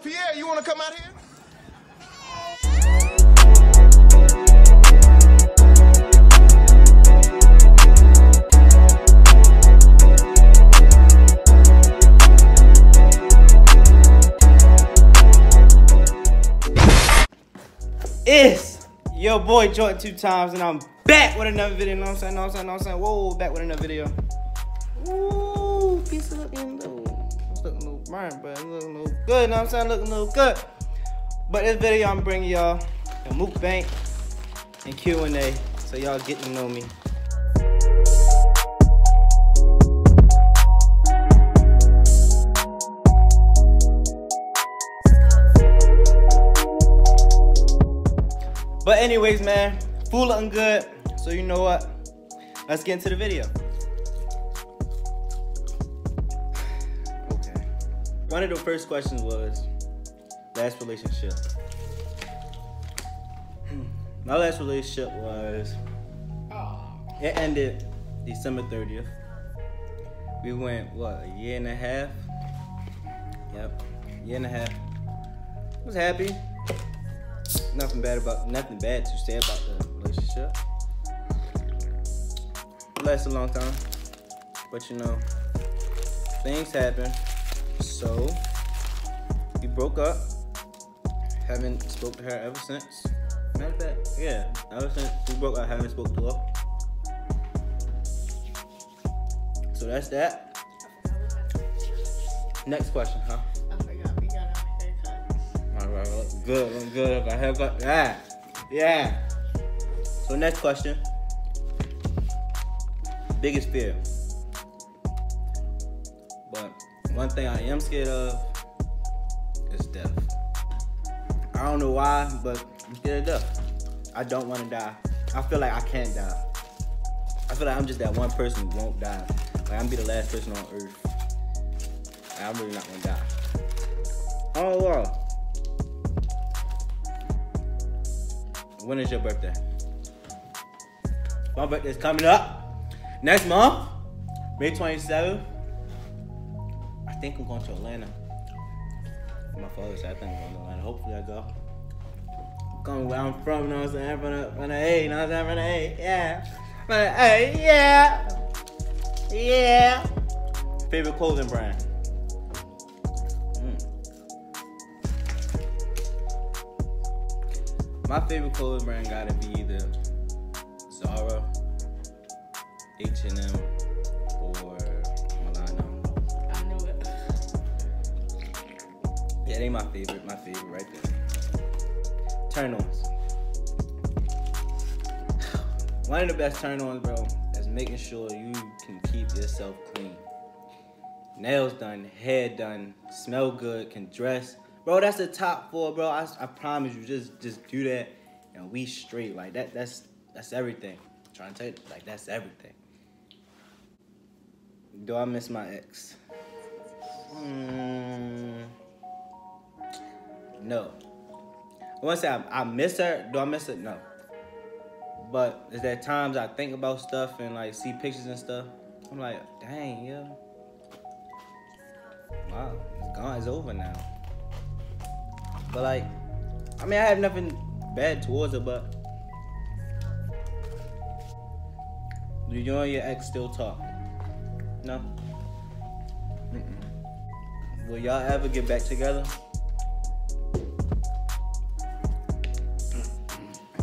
Pierre, you want to come out here? It's your boy Jordan 2 times, and I'm back with another video. Know what I'm saying? Whoa, back with another video. Ooh, piece of looking a little burnt, but it's looking a little good. Know what I'm saying? Looking a little good. But this video, I'm bringing y'all a mukbang and Q&A, so y'all get to know me. But anyways, man, food looking good. So you know what? Let's get into the video. Okay. One of the first questions was last relationship. My last relationship was, it ended December 30th. We went, what, a year and a half? Yep, year and a half. Was happy. Nothing bad to say about the relationship. It lasted a long time, but you know, things happen. So we broke up. Haven't spoke to her ever since. Matter of fact, yeah, ever since we broke up, I haven't spoke to her. So that's that. Next question, huh? Good, I'm good. If I have yeah. So next question. Biggest fear. But one thing I am scared of is death. I don't know why, but I'm scared of death. I don't want to die. I feel like I can't die. I feel like I'm just that one person who won't die. Like I'm be the last person on earth. Like, I'm really not gonna die. Oh wow. When is your birthday? My birthday's coming up next month, May 27th. I think I'm going to Atlanta. My father said I think I'm going to Atlanta. Hopefully I go. I'm coming where I'm from, you know what I'm saying? From the A, you know what I'm saying? From the A, yeah. From the A, yeah. Yeah. Favorite clothing brand? My favorite clothing brand gotta be either Zara, H&M, or Milano. I knew it. Yeah, they my favorite right there. Turn-ons. One of the best turn-ons, bro, is making sure you can keep yourself clean. Nails done, hair done, smell good, can dress. Bro, that's the top 4, bro. I promise you, just do that, and we straight. Like that's everything. I'm trying to tell you, like that's everything. Do I miss my ex? No. I want to say I miss her. Do I miss her? No. But is there times I think about stuff and like see pictures and stuff? I'm like, dang, yeah. Wow, it's gone. It's over now. But like, I mean, I have nothing bad towards her, but do you and your ex still talk? No? Will y'all ever get back together?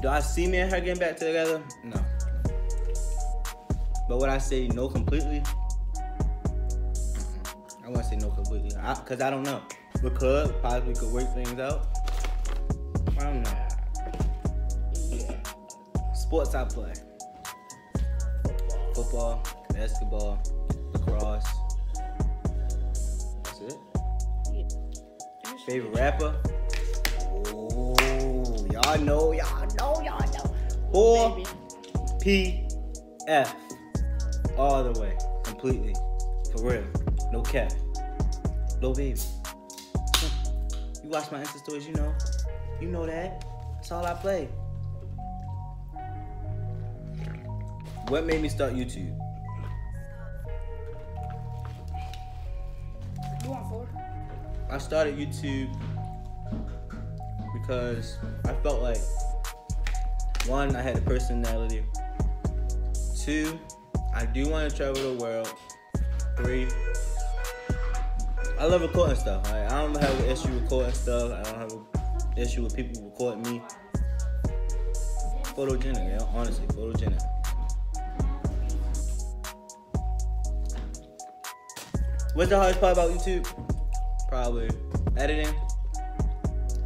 Do I see me and her getting back together? No. But would I say no completely? I wouldn't say no completely, because I don't know. We possibly could work things out. I don't know. Yeah. Sports I play. Football, basketball, lacrosse. That's it. Yeah. Favorite rapper? Oh, y'all know. 4PF. All the way. Completely. For real. No cap. No baby. You watch my Insta stories, you know. You know that. That's all I play. What made me start YouTube? You want 4? I started YouTube because I felt like, one, I had a personality. 2, I do want to travel the world. 3, I love recording stuff. Like, I don't have an issue recording stuff. I don't have an issue with people recording me. Photogenic, yeah, honestly, photogenic. What's the hardest part about YouTube? Probably editing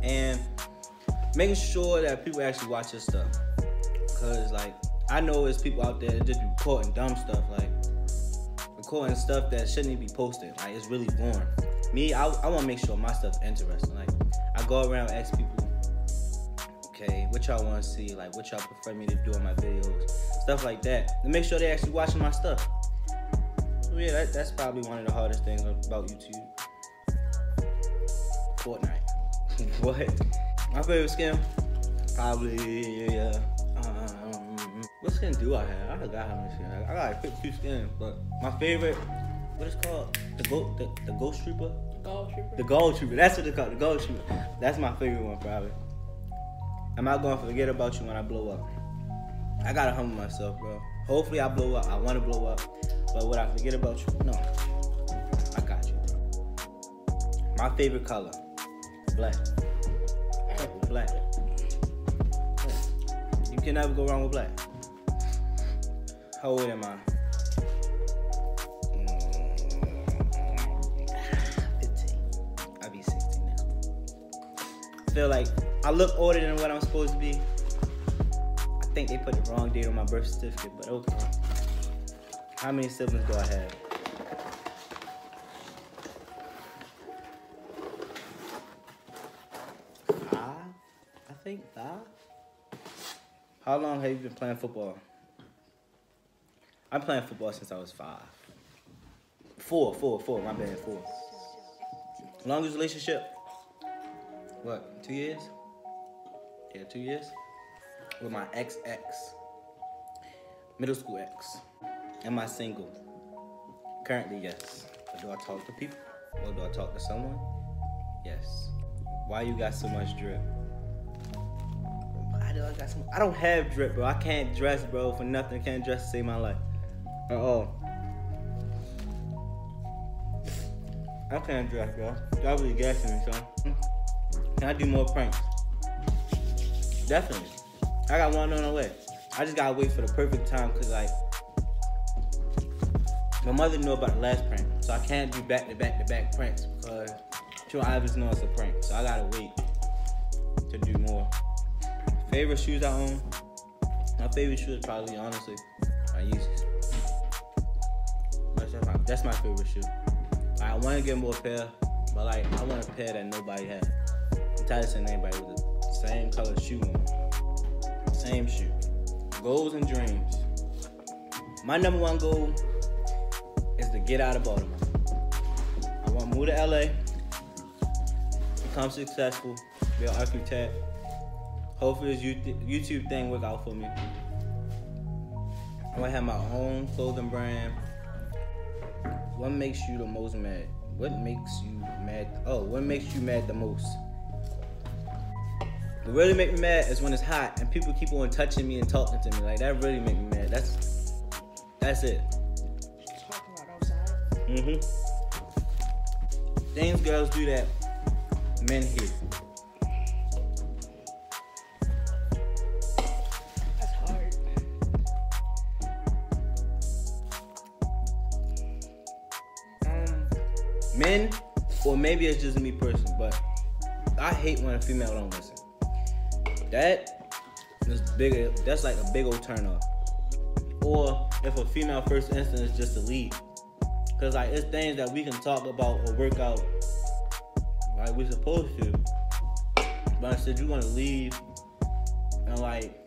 and making sure that people actually watch your stuff. Cause like, I know there's people out there that just be recording dumb stuff, like recording stuff that shouldn't even be posted. Like, it's really boring. Me, I want to make sure my stuff's interesting. Like, I go around and ask people, okay, what y'all want to see? Like, what y'all prefer me to do on my videos? Stuff like that. To make sure they actually watching my stuff. So yeah, that's probably one of the hardest things about YouTube. Fortnite. What? My favorite skin? Probably, what skin do I have? I forgot how many skins. I got like 52 skins, but my favorite, what is it called? The Ghost Trooper? Gold Trooper? The Gold Trooper, that's what it's called, the Gold Trooper. That's my favorite one, probably. I'm not gonna forget about you when I blow up. I gotta humble myself, bro. Hopefully I blow up, I wanna blow up, but would I forget about you? No. I got you, bro. My favorite color, black. Simple, black. You can never go wrong with black. How old am I? 15. I'll be 16 next month. I feel like I look older than what I'm supposed to be. I think they put the wrong date on my birth certificate, but okay. How many siblings do I have? 5? I think 5. How long have you been playing football? I'm playing football since I was 5. 4, my bad, 4. Longest relationship? What, 2 years? Yeah, 2 years. With my ex. Middle school ex. Am I single? Currently, yes. But do I talk to people? Or do I talk to someone? Yes. Why you got so much drip? Why do I got so much? I don't have drip, bro. I can't dress, bro, for nothing. I can't dress to save my life. At all. I can't dress, bro. Y'all really gassing me, son. Can I do more pranks? Definitely. I got one on the way. I just gotta wait for the perfect time, cause like, my mother knew about the last prank, so I can't do back-to-back pranks because she'll obviously know it's a prank. So I gotta wait to do more. Favorite shoes I own? My favorite shoes probably, honestly, my Yeezys. That's my favorite shoe. I want to get more pair, but like, I want a pair that nobody has. I'm tired of seeing anybody with the same color shoe on. Same shoe. Goals and dreams. My number one goal is to get out of Baltimore. I want to move to LA, become successful, be an architect. Hopefully this YouTube thing work out for me. I want to have my own clothing brand. What makes you the most mad? What makes you mad? Oh, what makes you mad the most? What really make me mad is when it's hot and people keep on touching me and talking to me. Like, that really make me mad. That's it. Talking about outside? Mm-hmm. Things girls do that men hate. That's hard. Men, or maybe it's just me personally, but I hate when a female don't listen. That is bigger. That's like a big old turn off. Or if a female first instinct is just to leave, cause like it's things that we can talk about or work out, like we're supposed to. But instead you want to leave and like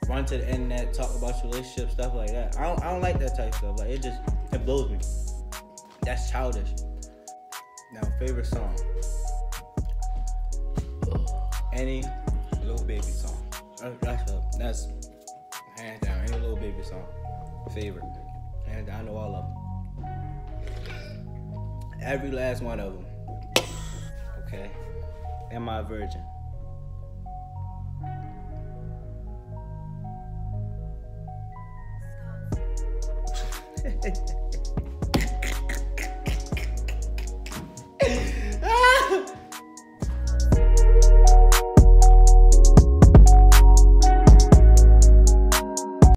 run to the internet, talk about your relationship, stuff like that. I don't like that type of stuff. Like it blows me. That's childish. Now, favorite song. Any Lil Baby song. That's hands down. Any Lil Baby song. Favorite. Hands down. I know all of them. Every last one of them. Okay. Am I a virgin? it.